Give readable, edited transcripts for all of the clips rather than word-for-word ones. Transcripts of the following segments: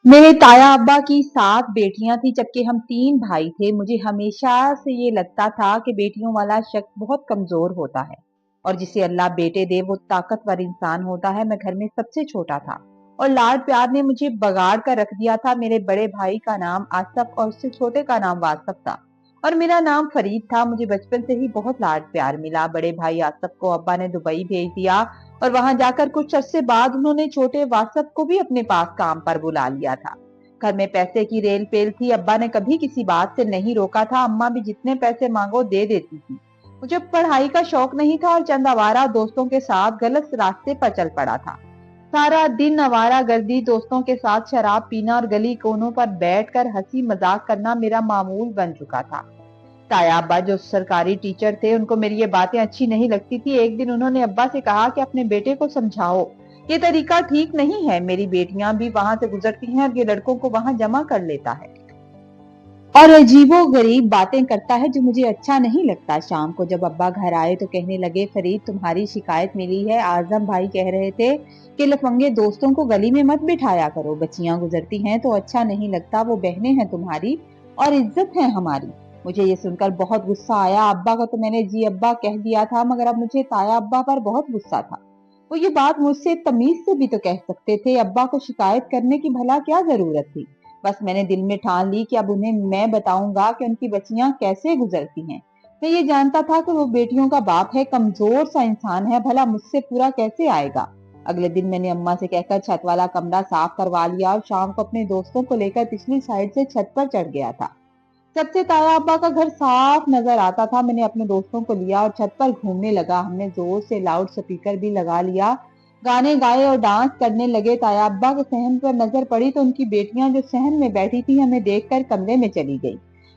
मेरे ताया अब्बा की 7 बेटियां थी जबकि हम 3 भाई थे। मुझे हमेशा से ये लगता था कि बेटियों वाला शख्स बहुत कमजोर होता है और जिसे अल्लाह बेटे दे वो ताकतवर इंसान होता है। मैं घर में सबसे छोटा था और लाड प्यार ने मुझे बगाड़ कर रख दिया था। मेरे बड़े भाई का नाम आसफ और उससे छोटे का नाम वासफ था और मेरा नाम फरीद था। मुझे बचपन से ही बहुत लाड प्यार मिला। बड़े भाई आसफ को अब्बा ने दुबई भेज दिया और वहां जाकर कुछ अरसे बाद उन्होंने छोटे वासफ को भी अपने पास काम पर बुला लिया था। घर में पैसे की रेल पेल थी। अब्बा ने कभी किसी बात से नहीं रोका था। अम्मा भी जितने पैसे मांगो दे देती थी। मुझे पढ़ाई का शौक नहीं था और चंद आवारा दोस्तों के साथ गलत रास्ते पर चल पड़ा था। सारा दिन आवारा गर्दी, दोस्तों के साथ शराब पीना और गली कोनों पर बैठकर हंसी मजाक करना मेरा मामूल बन चुका था। ताया अब्बा जो सरकारी टीचर थे उनको मेरी ये बातें अच्छी नहीं लगती थी। एक दिन उन्होंने अब्बा से कहा कि अपने बेटे को समझाओ, ये तरीका ठीक नहीं है। मेरी बेटियां भी वहां से गुजरती हैं और ये लड़कों को वहां जमा कर लेता है और अजीबो गरीब बातें करता है जो मुझे अच्छा नहीं लगता। शाम को जब अब्बा घर आए तो कहने लगे, फरीद तुम्हारी शिकायत मिली है। आजम भाई कह रहे थे कि लफंगे दोस्तों को गली में मत बिठाया करो, बच्चियां गुजरती हैं तो अच्छा नहीं लगता। वो बहनें हैं तुम्हारी और इज्जत है हमारी। मुझे ये सुनकर बहुत गुस्सा आया। अब्बा को तो मैंने जी अब्बा कह दिया था मगर अब मुझे ताया अब्बा पर बहुत गुस्सा था। वो ये बात मुझसे तमीज से भी तो कह सकते थे। अब्बा को शिकायत करने की भला क्या जरूरत थी। बस मैंने दिल में ठान ली कि अब उन्हें मैं बताऊंगा कि उनकी बच्चियां कैसे गुजरती हैं। मैं ये जानता था कि वो बेटियों का बाप है, कमजोर सा इंसान है, भला मुझसे पूरा कैसे आएगा। अगले दिन मैंने अम्मा से कहकर छत वाला कमरा साफ करवा लिया और शाम को अपने दोस्तों को लेकर पिछली साइड से छत पर चढ़ गया था। जब से ताया अब्बा का घर साफ नजर आता था मैंने अपने दोस्तों को लिया और छत पर घूमने लगा। हमने जोर से लाउड स्पीकर भी लगा लिया, गाने गाए और डांस करने लगे। ताया अब्बा के सहन पर नजर पड़ी तो उनकी बेटियां जो सहन में बैठी थी हमें देखकर कमरे में चली गई।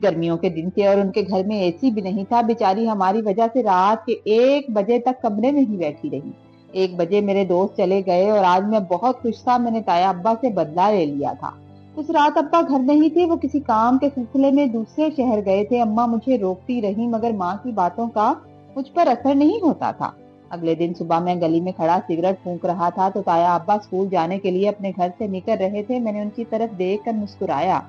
गर्मियों के दिन थे और उनके घर में एसी भी नहीं था। बेचारी हमारी वजह से रात के 1 बजे तक कमरे में ही बैठी रही। 1 बजे मेरे दोस्त चले गए और आज मैं बहुत खुश था। मैंने ताया अब्बा से बदला ले लिया था। उस रात अब्बा घर नहीं थे, वो किसी काम के सिलसिले में दूसरे शहर गए थे। अम्मा मुझे रोकती रही मगर माँ की बातों का मुझ पर असर नहीं होता था। अगले दिन सुबह मैं गली में खड़ा सिगरेट फूंक रहा था तो ताया अब्बा स्कूल जाने के लिए अपने घर से निकल रहे थे। मैंने उनकी तरफ देख कर मुस्कुराया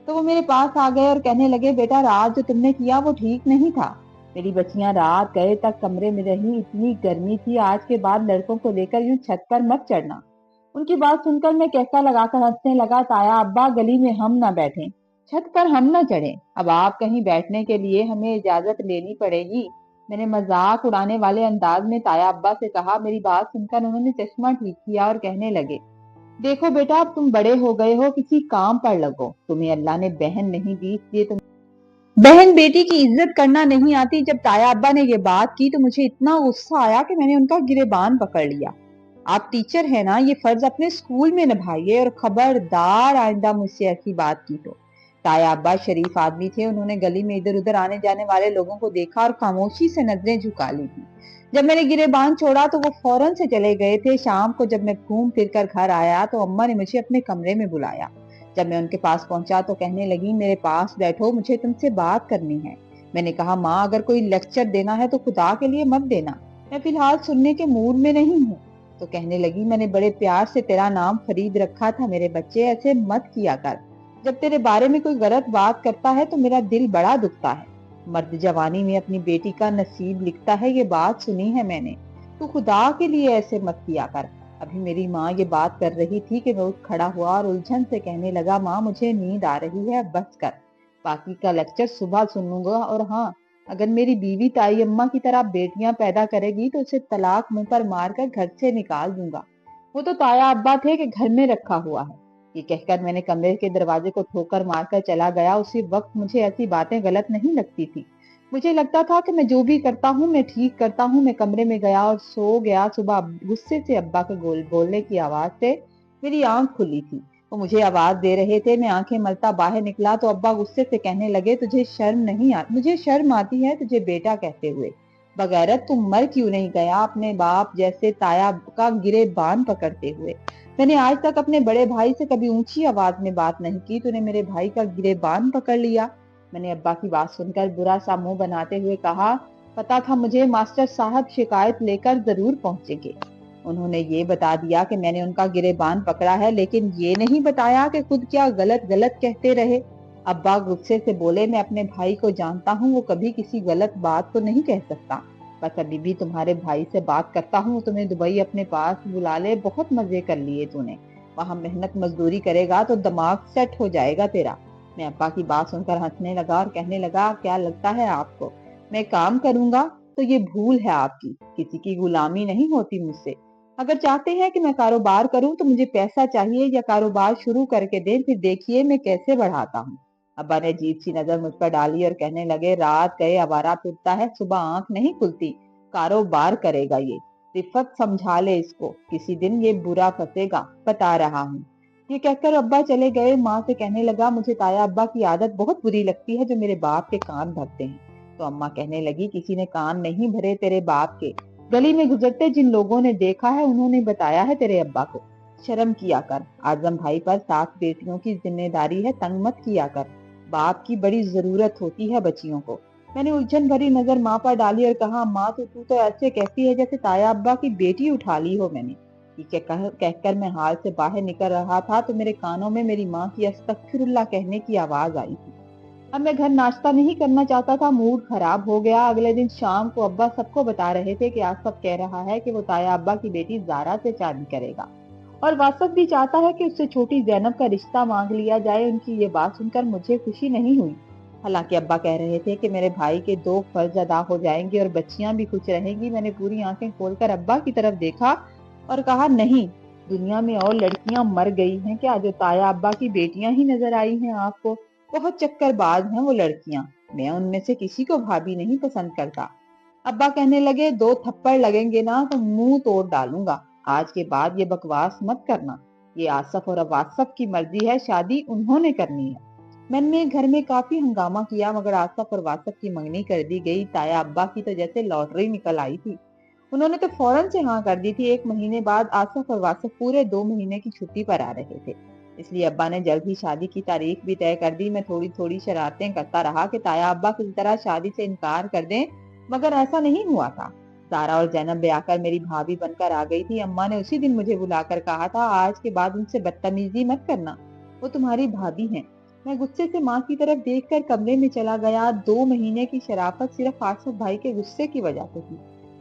तो वो मेरे पास आ गए और कहने लगे, बेटा रात जो तुमने किया वो ठीक नहीं था। मेरी बच्चियां रात गए तक कमरे में रही, इतनी गर्मी थी। आज के बाद लड़कों को लेकर यूं छत पर मत चढ़ना। उनकी बात सुनकर मैं कैसा लगाकर हंसने लगा। ताया अब्बा गली में हम ना बैठे, छत पर हम ना चढ़े, अब आप कहीं बैठने के लिए हमें इजाजत लेनी पड़ेगी। मैंने मजाक उड़ाने वाले अंदाज में ताया अब्बा से कहा। मेरी बात सुनकर उन्होंने चश्मा ठीक किया और कहने लगे, देखो बेटा अब तुम बड़े हो गए हो, किसी काम पर लगो। तुम्हें अल्लाह ने बहन नहीं दी इसलिए तुम बहन बेटी की इज्जत करना नहीं आती। जब ताया अब्बा ने ये बात की तो मुझे इतना गुस्सा आया कि मैंने उनका गिरेबान पकड़ लिया। आप टीचर है ना, ये फर्ज अपने स्कूल में निभाइए और खबरदार आइंदा मुझसे ऐसी बात की तो। ताया अब्बा शरीफ आदमी थे। उन्होंने गली में इधर उधर आने जाने वाले लोगों को देखा और खामोशी से नजरें झुका ली थी। जब मैंने गिरेबान छोड़ा तो वो फौरन से चले गए थे। शाम को जब मैं घूम फिर कर घर आया तो अम्मा ने मुझे अपने कमरे में बुलाया। जब मैं उनके पास पहुंचा तो कहने लगी, मेरे पास बैठो, मुझे तुमसे बात करनी है। मैंने कहा, माँ अगर कोई लेक्चर देना है तो खुदा के लिए मत देना, मैं फिलहाल सुनने के मूड में नहीं हूँ। तो कहने लगी, मैंने बड़े प्यार से तेरा नाम फरीद रखा था। मेरे बच्चे ऐसे मत किया कर। जब तेरे बारे में कोई गलत बात करता है तो मेरा दिल बड़ा दुखता है। मर्द जवानी में अपनी बेटी का नसीब लिखता है, ये बात सुनी है मैंने। तू खुदा के लिए ऐसे मत किया कर। अभी मेरी माँ ये बात कर रही थी कि मैं उठ खड़ा हुआ और उलझन से कहने लगा, माँ मुझे नींद आ रही है, अब बस कर। बाकी का लेक्चर सुबह सुनूंगा। और हाँ, अगर मेरी बीवी ताई अम्मा की तरह बेटियां पैदा करेगी तो उसे तलाक मुंह पर मारकर घर से निकाल दूंगा। वो तो ताया अब्बा थे कि घर में रखा हुआ है। ये कहकर मैंने कमरे के दरवाजे को ठोकर मारकर चला गया। उसी वक्त मुझे ऐसी बातें गलत नहीं लगती थी। मुझे लगता था कि मैं जो भी करता हूँ मैं ठीक करता हूँ। मैं कमरे में गया और सो गया। सुबह गुस्से से अब्बा के बोलने की आवाज से मेरी आंख खुली थी। वो मुझे आवाज दे रहे थे। मैं आंखें मलता बाहर निकला तो अब्बा गुस्से से कहने लगे, तुझे शर्म नहीं आ मुझे शर्म आती है तुझे बेटा कहते हुए। बगैरत तू मर क्यों नहीं गया अपने बाप जैसे ताया का गिरेबान पकड़ते हुए। मैंने आज तक अपने बड़े भाई से कभी ऊंची आवाज में बात नहीं की, तूने मेरे भाई का गिरेबान पकड़ लिया। मैंने अब्बा की बात सुनकर बुरा सा मुंह बनाते हुए कहा, पता था मुझे, मास्टर साहब शिकायत लेकर जरूर पहुंचेंगे। انہوں نے یہ بتا دیا کہ میں نے ان کا گریبان پکڑا ہے، لیکن یہ نہیں بتایا کہ خود کیا غلط غلط کہتے رہے۔ ابا غصے سے بولے، میں اپنے بھائی کو جانتا ہوں، وہ کبھی کسی غلط بات کو نہیں کہہ سکتا۔ بس ابھی بھی تمہارے بھائی سے بات کرتا ہوں، تمہیں دبئی اپنے پاس بلا لے، بہت مزے کر لیے تو نے، وہاں محنت مزدوری کرے گا تو دماغ سیٹ ہو جائے گا تیرا۔ میں ابا کی بات سن کر ہنسنے لگا اور کہنے لگا، کیا لگتا ہے آپ کو میں کام کروں گا تو یہ بھول ہے آپ کی، کسی کی غلامی نہیں ہوتی مجھ سے۔ اگر چاہتے ہیں کہ میں کاروبار کروں تو مجھے پیسہ چاہیے، یا کاروبار شروع کر کے دیں، پھر دیکھیے میں کیسے بڑھاتا ہوں۔ ابا نے عجیب سی نظر مجھ پر ڈالی اور کہنے لگے، رات گئے آوارہ پھرتا ہے، صبح آنکھ نہیں کھلتی، کاروبار کرے گا یہ، رفت سمجھا لے اس کو، کسی دن یہ برا پھنسے گا، بتا رہا ہوں۔ یہ کہہ کر ابا چلے گئے۔ ماں سے کہنے لگا، مجھے تایا ابا کی عادت بہت بری لگتی ہے جو میرے باپ کے کان بھرتے ہیں۔ تو اماں کہنے لگی، کسی نے کان نہیں بھرے تیرے باپ کے، گلی میں گزرتے جن لوگوں نے دیکھا ہے انہوں نے بتایا ہے تیرے ابا کو۔ شرم کیا کر، اعظم بھائی پر 7 بیٹیوں کی ذمہ داری ہے، تنگ مت کیا کر، باپ کی بڑی ضرورت ہوتی ہے بچیوں کو۔ میں نے الجھن بھری نظر ماں پر ڈالی اور کہا، ماں تو ایسے کہتی ہے جیسے تایا ابا کی بیٹی اٹھا لی ہو میں نے۔ یہ کہہ کر میں ہال سے باہر نکل رہا تھا تو میرے کانوں میں میری ماں کی استغفر اللہ کہنے کی آواز آئی تھی۔ اب میں گھر ناشتہ نہیں کرنا چاہتا تھا، موڈ خراب ہو گیا۔ اگلے دن شام کو ابا سب کو بتا رہے تھے کہ آصف کہہ رہا ہے کہ وہ تایا ابا کی بیٹی زارا سے شادی کرے گا، اور واصف بھی چاہتا ہے کہ اس سے چھوٹی زینب کا رشتہ مانگ لیا جائے۔ ان کی یہ بات سن کر مجھے خوشی نہیں ہوئی، حالانکہ ابا کہہ رہے تھے کہ میرے بھائی کے 2 فرض ادا ہو جائیں گے اور بچیاں بھی خوش رہیں گی۔ میں نے پوری آنکھیں کھول کر ابا کی طرف دیکھا اور کہا، نہیں، دنیا میں اور لڑکیاں مر گئی ہیں کیا جو تایا ابا کی بیٹیاں ہی نظر آئی ہیں آپ کو؟ بہت چکر باز ہیں وہ لڑکیاں، میں ان میں سے کسی کو بھابھی نہیں پسند کرتا۔ ابا کہنے لگے، 2 تھپڑ لگیں گے نا تو منہ توڑ ڈالوں گا، آج کے بعد یہ بکواس مت کرنا، یہ آصف اور واصف کی مرضی ہے، شادی انہوں نے کرنی ہے۔ میں نے گھر میں کافی ہنگامہ کیا مگر آصف اور واصف کی منگنی کر دی گئی۔ تایا ابا کی تو جیسے لاٹری نکل آئی تھی، انہوں نے تو فوراً سے ہاں کر دی تھی۔ 1 مہینے بعد آصف اور واصف پورے 2 مہینے کی چھٹی پر آ رہے تھے، اس لیے ابا نے جلد ہی شادی کی تاریخ بھی طے کر دی۔ میں تھوڑی تھوڑی شرارتیں کرتا رہا کہ تایا ابا کسی طرح شادی سے انکار کر دیں، مگر ایسا نہیں ہوا تھا۔ زارا اور زینب بیاہ کر میری بھابھی بن کر آ گئی تھی۔ اماں نے اسی دن مجھے بلا کر کہا تھا، آج کے بعد ان سے بدتمیزی مت کرنا، وہ تمہاری بھابھی ہیں۔ میں غصے سے ماں کی طرف دیکھ کر کمرے میں چلا گیا۔ 2 مہینے کی شرافت صرف آصف بھائی کے غصے کی وجہ سے تھی،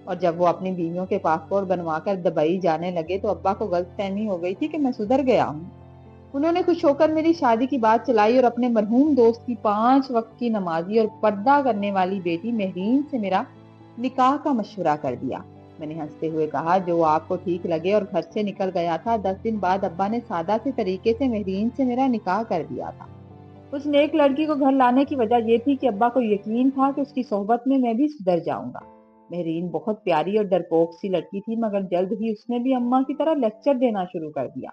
اور جب وہ اپنی بیویوں کے پاسپورٹ بنوا کر دبئی جانے لگے تو ابا کو غلط فہمی ہو گئی تھی کہ میں سدھر گیا ہوں۔ انہوں نے خوش ہو کر میری شادی کی بات چلائی اور اپنے مرحوم دوست کی 5 وقت کی نمازی اور پردہ کرنے والی بیٹی مہرین سے میرا نکاح کا مشورہ کر دیا۔ میں نے ہنستے ہوئے کہا، جو آپ کو ٹھیک لگے، اور گھر سے نکل گیا تھا۔ 10 دن بعد ابا نے سادہ سے طریقے سے مہرین سے میرا نکاح کر دیا تھا۔ اس نیک لڑکی کو گھر لانے کی وجہ یہ تھی کہ ابا کو یقین تھا کہ اس کی صحبت میں بھی سدھر جاؤں گا۔ مہرین بہت پیاری اور ڈرپوک سی لڑکی تھی، مگر جلد ہی اس نے بھی اماں کی طرح لیکچر دینا شروع کر دیا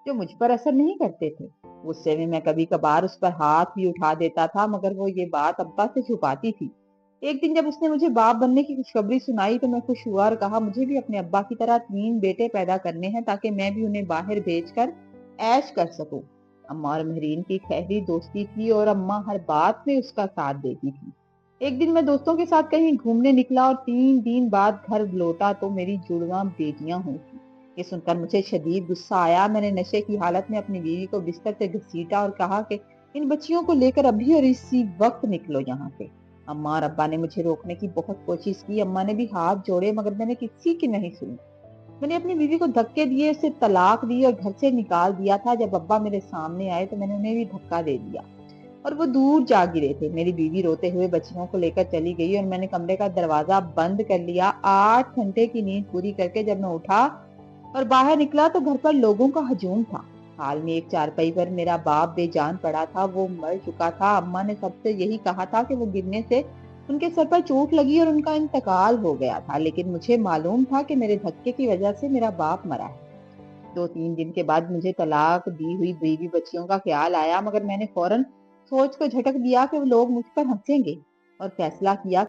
جو مجھ پر اثر نہیں کرتے تھے۔ غصے میں کبھی کبھار اس پر ہاتھ بھی اٹھا دیتا تھا، مگر وہ یہ بات ابا سے چھپاتی تھی۔ ایک دن جب اس نے مجھے باپ بننے کی خوشخبری سنائی تو میں خوش ہوا اور کہا، مجھے بھی اپنے ابا کی طرح 3 بیٹے پیدا کرنے ہیں تاکہ میں بھی انہیں باہر بھیج کر عیش کر سکوں۔ اماں اور مہرین کی گہری دوستی تھی اور اماں ہر بات میں اس کا ساتھ دیتی تھی۔ ایک دن میں دوستوں کے ساتھ کہیں گھومنے نکلا اور 3 دن بعد گھر لوٹا تو میری جڑواں بیٹیاں ہوئی تھیں۔ یہ سن کر مجھے شدید غصہ آیا۔ میں نے نشے کی حالت میں اپنی بیوی کو بستر سے گھسیٹا اور کہا کہ ان بچیوں کو لے کر ابھی اور اسی وقت نکلو یہاں سے۔ اماں اور ابا نے مجھے روکنے کی بہت کوشش کی، اماں نے بھی ہاتھ جوڑے مگر میں نے کسی کی نہیں سنی۔ میں نے اپنی بیوی کو دھکے دیے، اسے طلاق دی اور گھر سے نکال دیا تھا۔ جب ابا میرے سامنے آئے تو میں نے انہیں بھی دھکا دے دیا اور وہ دور جا گرے تھے۔ میری بیوی روتے ہوئے بچیوں کو لے کر چلی گئی اور میں نے کمرے کا دروازہ بند کر لیا۔ 8 گھنٹے کی نیند پوری کر کے جب میں اٹھا اور باہر نکلا تو گھر پر لوگوں کا ہجوم تھا۔ حال میں ایک چارپائی پر میرا باپ بے جان پڑا تھا، وہ مر چکا تھا۔ اماں نے سب سے یہی کہا تھا کہ وہ گرنے سے ان کے سر پر چوٹ لگی اور ان کا انتقال ہو گیا تھا، لیکن مجھے معلوم تھا کہ میرے دھکے کی وجہ سے میرا باپ مرا ہے۔ 2-3 دن کے بعد مجھے طلاق دی ہوئی بیوی بچیوں کا خیال آیا، مگر میں نے فوراً سوچ کو جھٹک دیا کہ وہ لوگ مجھ پر ہنسیں گے، اور فیصلہ کیا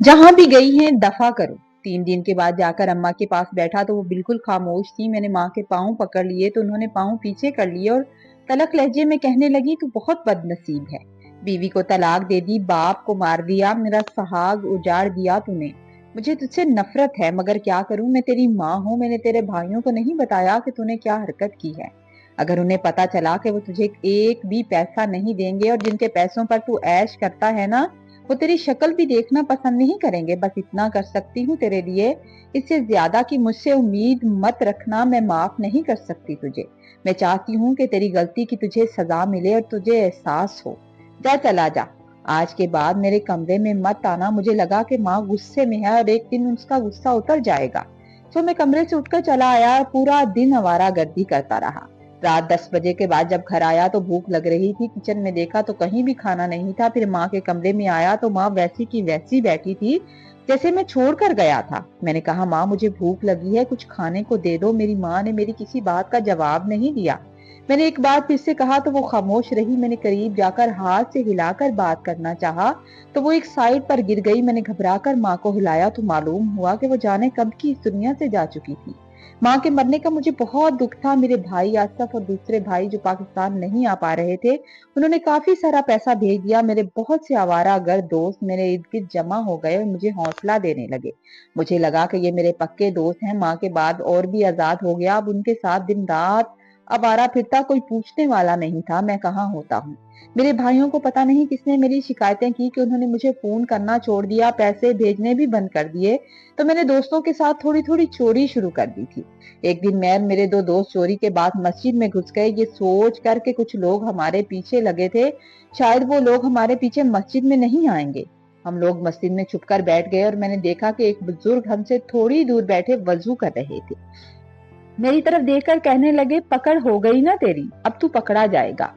جہاں بھی گئی ہیں دفع کرو۔ 3 دن کے بعد جا کر اماں کے پاس بیٹھا تو وہ بالکل خاموش تھی۔ میں نے ماں کے پاؤں پکڑ لیے تو انہوں نے پاؤں پیچھے کر لیے اور تلخ لہجے میں کہنے لگی، تو بہت بد نصیب ہے، بیوی کو طلاق دے دی، باپ کو مار دیا، میرا سہاگ اجاڑ دیا تو نے۔ मुझे तुझसे नफरत है, मगर क्या करूं, मैं तेरी माँ हूं। मैंने तेरे भाइयों को नहीं बताया कि तूने क्या हरकत की है। अगर उन्हें पता चला कि वो तुझे एक भी पैसा नहीं देंगे और जिनके पैसों पर तू ऐश करता है ना, वो तेरी शक्ल भी देखना पसंद नहीं करेंगे। बस इतना कर सकती हूँ तेरे लिए, इससे ज्यादा की मुझसे उम्मीद मत रखना। मैं माफ नहीं कर सकती तुझे। मैं चाहती हूँ कि तेरी गलती की तुझे सजा मिले और तुझे एहसास हो। जा, चला जा। आज के बाद मेरे कमरे में मत आना। मुझे लगा कि माँ गुस्से में है और एक दिन उसका गुस्सा उतर जाएगा। तो मैं कमरे से उठकर चला आया। पूरा दिन आवारागर्दी करता रहा। रात 10 बजे के बाद जब घर आया तो भूख लग रही थी। किचन में देखा तो कहीं भी खाना नहीं था। फिर माँ के कमरे में आया तो माँ वैसी की वैसी बैठी थी जैसे मैं छोड़कर गया था। मैंने कहा, माँ मुझे भूख लगी है, कुछ खाने को दे दो। मेरी माँ ने मेरी किसी बात का जवाब नहीं दिया। मैंने एक बार फिर से कहा तो वो खामोश रही। मैंने करीब जाकर हाथ से हिलाकर बात करना चाहा तो वो एक साइड पर गिर गई। मैंने घबराकर माँ को हिलाया तो मालूम हुआ कि वो जाने कब की इस दुनिया से जा चुकी थी। माँ के मरने का मुझे बहुत दुख था। मेरे भाई आसफ और दूसरे भाई जो पाकिस्तान नहीं आ पा रहे थे, उन्होंने काफी सारा पैसा भेज दिया। मेरे बहुत से आवारागर्द दोस्त मेरे इर्द गिर्द जमा हो गए और मुझे हौसला देने लगे। मुझे लगा कि ये मेरे पक्के दोस्त हैं। माँ के बाद और भी आजाद हो गया। अब उनके साथ दिन रात आवारा फिरता, कोई पूछने वाला नहीं था मैं कहाँ होता हूँ। मेरे भाइयों को पता नहीं किसने मेरी शिकायतें की कि उन्होंने मुझे फोन करना छोड़ दिया, पैसे भेजने भी बंद कर दिए। तो मैंने दोस्तों के साथ थोड़ी थोड़ी चोरी शुरू कर दी थी। एक दिन मैं और मेरे दो दोस्त चोरी के बाद मस्जिद में घुस गए, ये सोच कर के कुछ लोग हमारे पीछे लगे थे। शायद वो लोग हमारे पीछे मस्जिद में नहीं आएंगे। हम लोग मस्जिद में छुपकर बैठ गए और मैंने देखा कि एक बुजुर्ग हमसे थोड़ी दूर बैठे वजू कर रहे थे। मेरी तरफ देखकर कहने लगे, पकड़ हो गई ना तेरी, अब तू पकड़ा जाएगा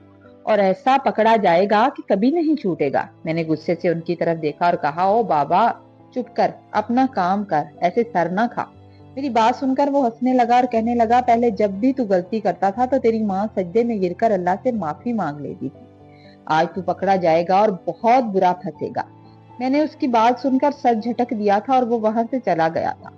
और ऐसा पकड़ा जाएगा कि कभी नहीं छूटेगा। मैंने गुस्से से उनकी तरफ देखा और कहा, ओ बाबा चुप कर, अपना काम कर, ऐसे सर ना खा। मेरी बात सुनकर वो हंसने लगा और कहने लगा, पहले जब भी तू गलती करता था तो तेरी माँ सजदे में गिरकर अल्लाह से माफी मांग लेती थी। आज तू पकड़ा जाएगा और बहुत बुरा फंसेगा। मैंने उसकी बात सुनकर सर झटक दिया था और वो वहां से चला गया था।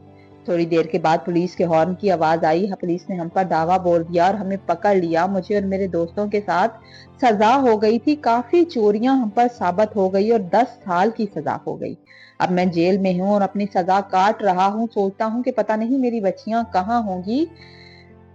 थोड़ी देर के बाद पुलिस के हॉर्न की आवाज आई। पुलिस ने हम पर दावा बोल दिया और हमें पकड़ लिया। मुझे और मेरे दोस्तों के साथ सजा हो गई थी। काफी चोरियां हम पर साबित हो गई और 10 साल की सजा हो गई। अब मैं जेल में हूँ और अपनी सजा काट रहा हूँ। सोचता हूँ कि पता नहीं मेरी बच्चियां कहाँ होंगी।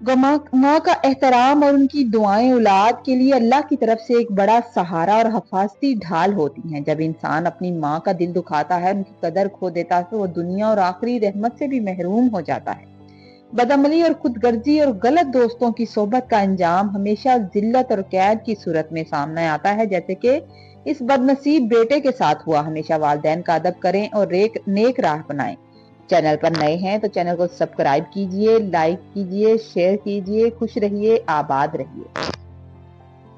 माँ का एहतराम और उनकी दुआएं औलाद के लिए अल्लाह की तरफ से एक बड़ा सहारा और हफाजती ढाल होती हैं। जब इंसान अपनी माँ का दिल दुखाता है, उनकी कदर खो देता है, तो वो दुनिया और आखिरी रहमत से भी महरूम हो जाता है। बदअमली और खुदगर्जी और गलत दोस्तों की सोबत का अंजाम हमेशा जिल्लत और कैद की सूरत में सामने आता है, जैसे कि इस बदनसीब बेटे के साथ हुआ। हमेशा वालिदैन का अदब करें और नेक राह अपनाएं। चैनल पर नए हैं तो चैनल को सब्सक्राइब कीजिए, लाइक कीजिए, शेयर कीजिए। खुश रहिए, आबाद रहिए।